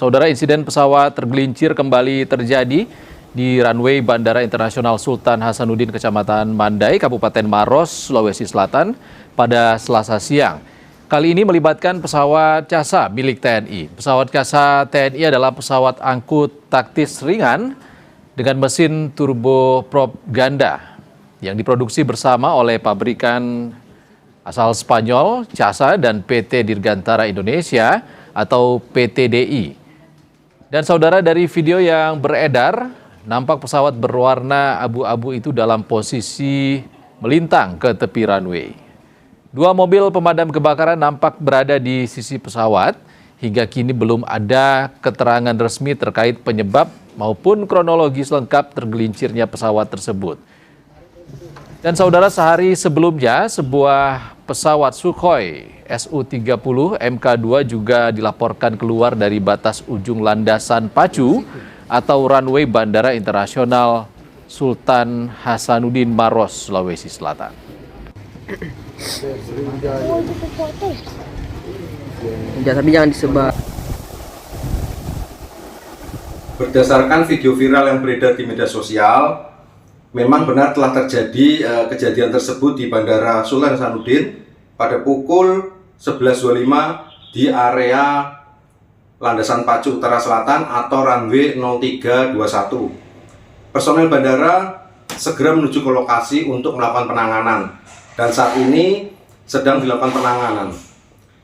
Saudara, insiden pesawat tergelincir kembali terjadi di runway Bandara Internasional Sultan Hasanuddin, Kecamatan Mandai, Kabupaten Maros, Sulawesi Selatan pada Selasa siang. Kali ini melibatkan pesawat CASA milik TNI. Pesawat CASA TNI adalah pesawat angkut taktis ringan dengan mesin turboprop ganda yang diproduksi bersama oleh pabrikan asal Spanyol, CASA, dan PT Dirgantara Indonesia atau PTDI. Dan saudara, dari video yang beredar, nampak pesawat berwarna abu-abu itu dalam posisi melintang ke tepi runway. Dua mobil pemadam kebakaran nampak berada di sisi pesawat. Hingga kini belum ada keterangan resmi terkait penyebab maupun kronologis lengkap tergelincirnya pesawat tersebut. Dan saudara, sehari sebelumnya sebuah pesawat Sukhoi Su-30 Mk2 juga dilaporkan keluar dari batas ujung landasan pacu atau runway Bandara Internasional Sultan Hasanuddin Maros, Sulawesi Selatan. Tapi jangan disebar. Berdasarkan video viral yang beredar di media sosial, memang benar telah terjadi kejadian tersebut di Bandara Sultan Hasanuddin pada pukul 11.25 di area landasan pacu utara selatan atau runway 0321. Personel bandara segera menuju ke lokasi untuk melakukan penanganan dan saat ini sedang dilakukan penanganan.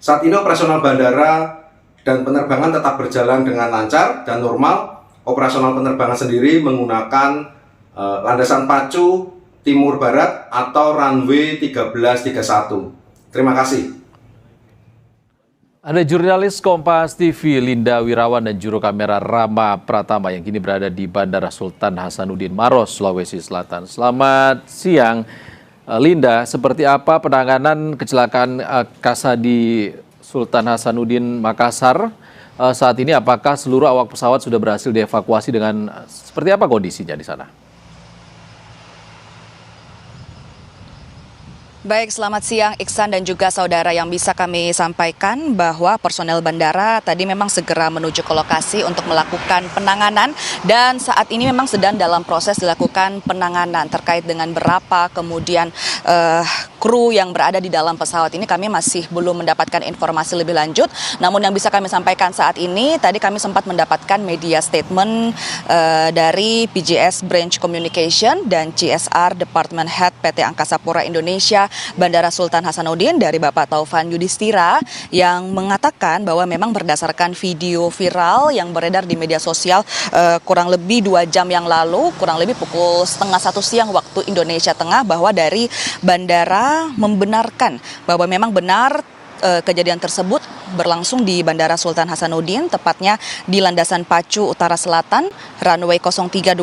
Saat ini operasional bandara dan penerbangan tetap berjalan dengan lancar dan normal. Operasional penerbangan sendiri menggunakan landasan pacu timur barat atau runway 1331. Terima kasih. Ada jurnalis Kompas TV Linda Wirawan dan juru kamera Rama Pratama yang kini berada di Bandara Sultan Hasanuddin Maros, Sulawesi Selatan. Selamat siang, Linda. Seperti apa penanganan kecelakaan CASA di Sultan Hasanuddin Makassar saat ini? Apakah seluruh awak pesawat sudah berhasil dievakuasi dengan seperti apa kondisinya di sana? Baik, selamat siang Iksan dan juga saudara. Yang bisa kami sampaikan bahwa personel bandara tadi memang segera menuju ke lokasi untuk melakukan penanganan dan saat ini memang sedang dalam proses dilakukan penanganan terkait dengan berapa kemudian kru yang berada di dalam pesawat ini. Kami masih belum mendapatkan informasi lebih lanjut. Namun yang bisa kami sampaikan saat ini, tadi kami sempat mendapatkan media statement dari PJS Branch Communication dan CSR Department Head PT Angkasa Pura Indonesia Bandara Sultan Hasanuddin dari Bapak Taufan Yudhistira yang mengatakan bahwa memang berdasarkan video viral yang beredar di media sosial kurang lebih 2 jam yang lalu, kurang lebih pukul 12:30 siang waktu Indonesia Tengah, bahwa dari bandara membenarkan bahwa memang benar kejadian tersebut berlangsung di Bandara Sultan Hasanuddin, tepatnya di landasan pacu utara selatan runway 0321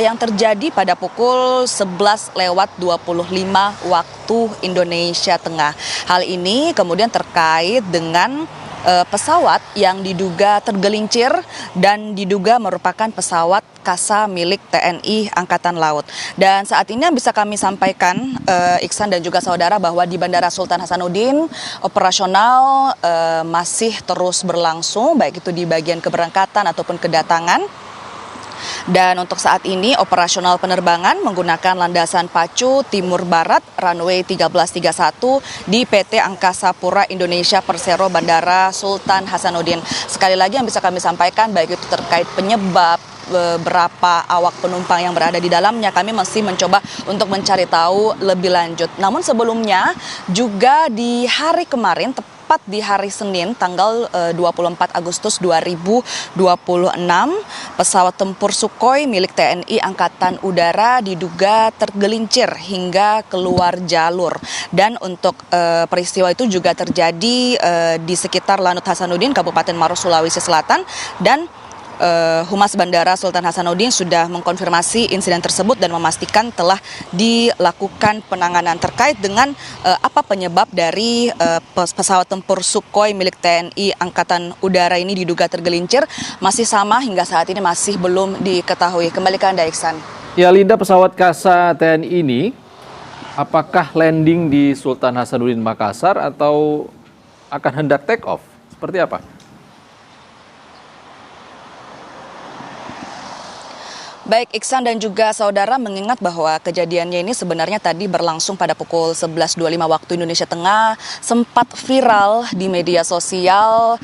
yang terjadi pada pukul 11:25 waktu Indonesia Tengah. Hal ini kemudian terkait dengan pesawat yang diduga tergelincir dan diduga merupakan pesawat CASA milik TNI Angkatan Laut. Dan saat ini yang bisa kami sampaikan, Iksan dan juga saudara, bahwa di Bandara Sultan Hasanuddin operasional masih terus berlangsung, baik itu di bagian keberangkatan ataupun kedatangan. Dan untuk saat ini operasional penerbangan menggunakan landasan pacu timur barat runway 1331 di PT Angkasa Pura Indonesia Persero Bandara Sultan Hasanuddin. Sekali lagi yang bisa kami sampaikan, baik itu terkait penyebab beberapa awak penumpang yang berada di dalamnya, kami masih mencoba untuk mencari tahu lebih lanjut. Namun sebelumnya juga di hari kemarin, tepat di hari Senin tanggal 24 Agustus 2026, pesawat tempur Sukhoi milik TNI Angkatan Udara diduga tergelincir hingga keluar jalur. Dan untuk peristiwa itu juga terjadi di sekitar Lanut Hasanuddin, Kabupaten Maros, Sulawesi Selatan, dan Humas Bandara Sultan Hasanuddin sudah mengkonfirmasi insiden tersebut dan memastikan telah dilakukan penanganan terkait dengan apa penyebab dari pesawat tempur Sukhoi milik TNI Angkatan Udara ini diduga tergelincir. Masih sama hingga saat ini masih belum diketahui. Kembali ke Anda, Iksan. Ya, Linda, pesawat CASA TNI ini apakah landing di Sultan Hasanuddin Makassar atau akan hendak take off? Seperti apa? Baik Iksan dan juga saudara, mengingat bahwa kejadiannya ini sebenarnya tadi berlangsung pada pukul 11.25 waktu Indonesia Tengah, sempat viral di media sosial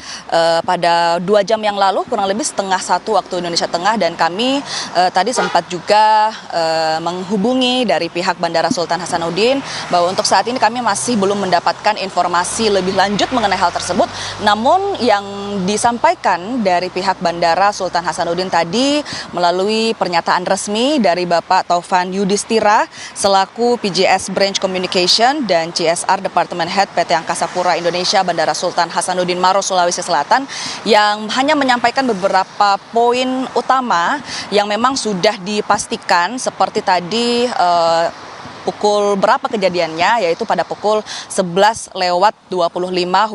pada 2 jam yang lalu, kurang lebih setengah 1 waktu Indonesia Tengah, dan kami tadi sempat juga menghubungi dari pihak Bandara Sultan Hasanuddin bahwa untuk saat ini kami masih belum mendapatkan informasi lebih lanjut mengenai hal tersebut. Namun yang disampaikan dari pihak Bandara Sultan Hasanuddin tadi melalui pernyataan resmi dari Bapak Taufan Yudhistira selaku PJS Branch Communication dan CSR Department Head PT Angkasa Pura Indonesia Bandara Sultan Hasanuddin Maros, Sulawesi Selatan, yang hanya menyampaikan beberapa poin utama yang memang sudah dipastikan seperti tadi pukul berapa kejadiannya, yaitu pada pukul 11.25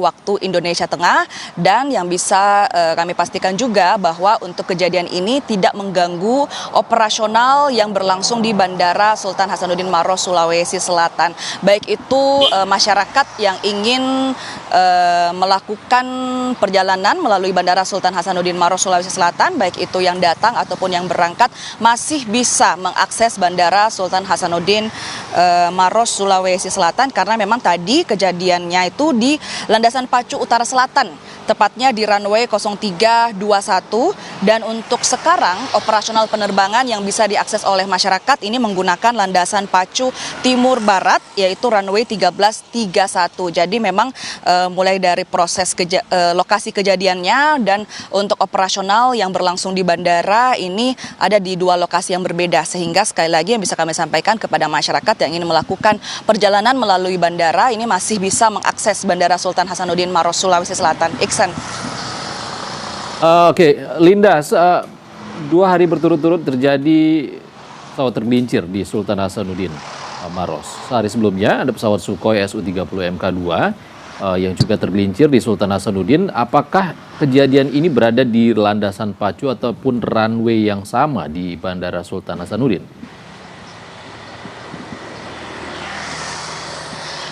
waktu Indonesia Tengah, dan yang bisa kami pastikan juga bahwa untuk kejadian ini tidak mengganggu operasional yang berlangsung di Bandara Sultan Hasanuddin Maros, Sulawesi Selatan. Baik itu masyarakat yang ingin melakukan perjalanan melalui Bandara Sultan Hasanuddin Maros, Sulawesi Selatan, baik itu yang datang ataupun yang berangkat, masih bisa mengakses Bandara Sultan Hasanuddin Maros, Sulawesi Selatan, karena memang tadi kejadiannya itu di landasan pacu utara selatan, tepatnya di runway 0321, dan untuk sekarang operasional penerbangan yang bisa diakses oleh masyarakat ini menggunakan landasan pacu timur barat, yaitu runway 1331. Jadi memang mulai dari proses lokasi kejadiannya dan untuk operasional yang berlangsung di bandara ini ada di 2 lokasi yang berbeda, sehingga sekali lagi yang bisa kami sampaikan kepada masyarakat yang ingin melakukan perjalanan melalui bandara ini masih bisa mengakses Bandara Sultan Hasanuddin Maros, Sulawesi Selatan. Iksan. Oke, Linda, 2 hari berturut-turut terjadi pesawat tergelincir di Sultan Hasanuddin Maros. Sehari sebelumnya ada pesawat Sukhoi Su-30 Mk2 yang juga tergelincir di Sultan Hasanuddin. Apakah kejadian ini berada di landasan pacu ataupun runway yang sama di Bandara Sultan Hasanuddin?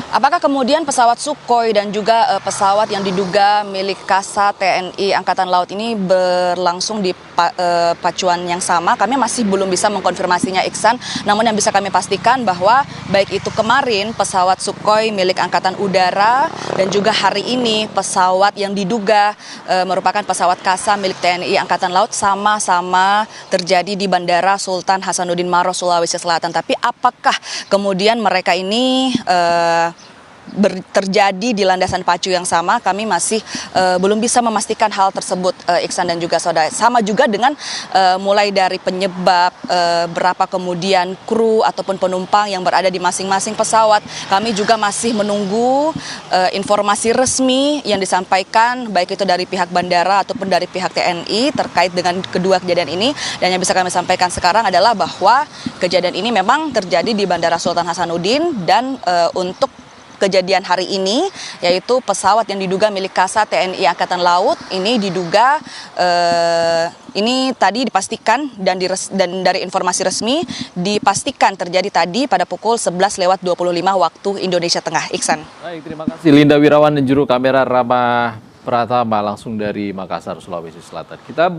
Apakah kemudian pesawat Sukhoi dan juga pesawat yang diduga milik Kasat TNI Angkatan Laut ini berlangsung di pacuan yang sama? Kami masih belum bisa mengkonfirmasinya, Iksan. Namun yang bisa kami pastikan bahwa baik itu kemarin pesawat Sukhoi milik Angkatan Udara dan juga hari ini pesawat yang diduga merupakan pesawat Kasa milik TNI Angkatan Laut sama-sama terjadi di Bandara Sultan Hasanuddin Maros, Sulawesi Selatan. Tapi apakah kemudian mereka ini terjadi di landasan pacu yang sama? Kami masih belum bisa memastikan hal tersebut, Iksan dan juga saudara. Sama juga dengan mulai dari penyebab, berapa kemudian kru ataupun penumpang yang berada di masing-masing pesawat. Kami juga masih menunggu informasi resmi yang disampaikan baik itu dari pihak bandara ataupun dari pihak TNI terkait dengan kedua kejadian ini. Dan yang bisa kami sampaikan sekarang adalah bahwa kejadian ini memang terjadi di Bandara Sultan Hasanuddin, dan untuk kejadian hari ini, yaitu pesawat yang diduga milik Kasat TNI Angkatan Laut ini diduga ini tadi dipastikan dan dari informasi resmi dipastikan terjadi tadi pada pukul 11.25 waktu Indonesia Tengah. Iksan. Baik, terima kasih Linda Wirawan dan juru kamera Rama Pratama langsung dari Makassar, Sulawesi Selatan. Kita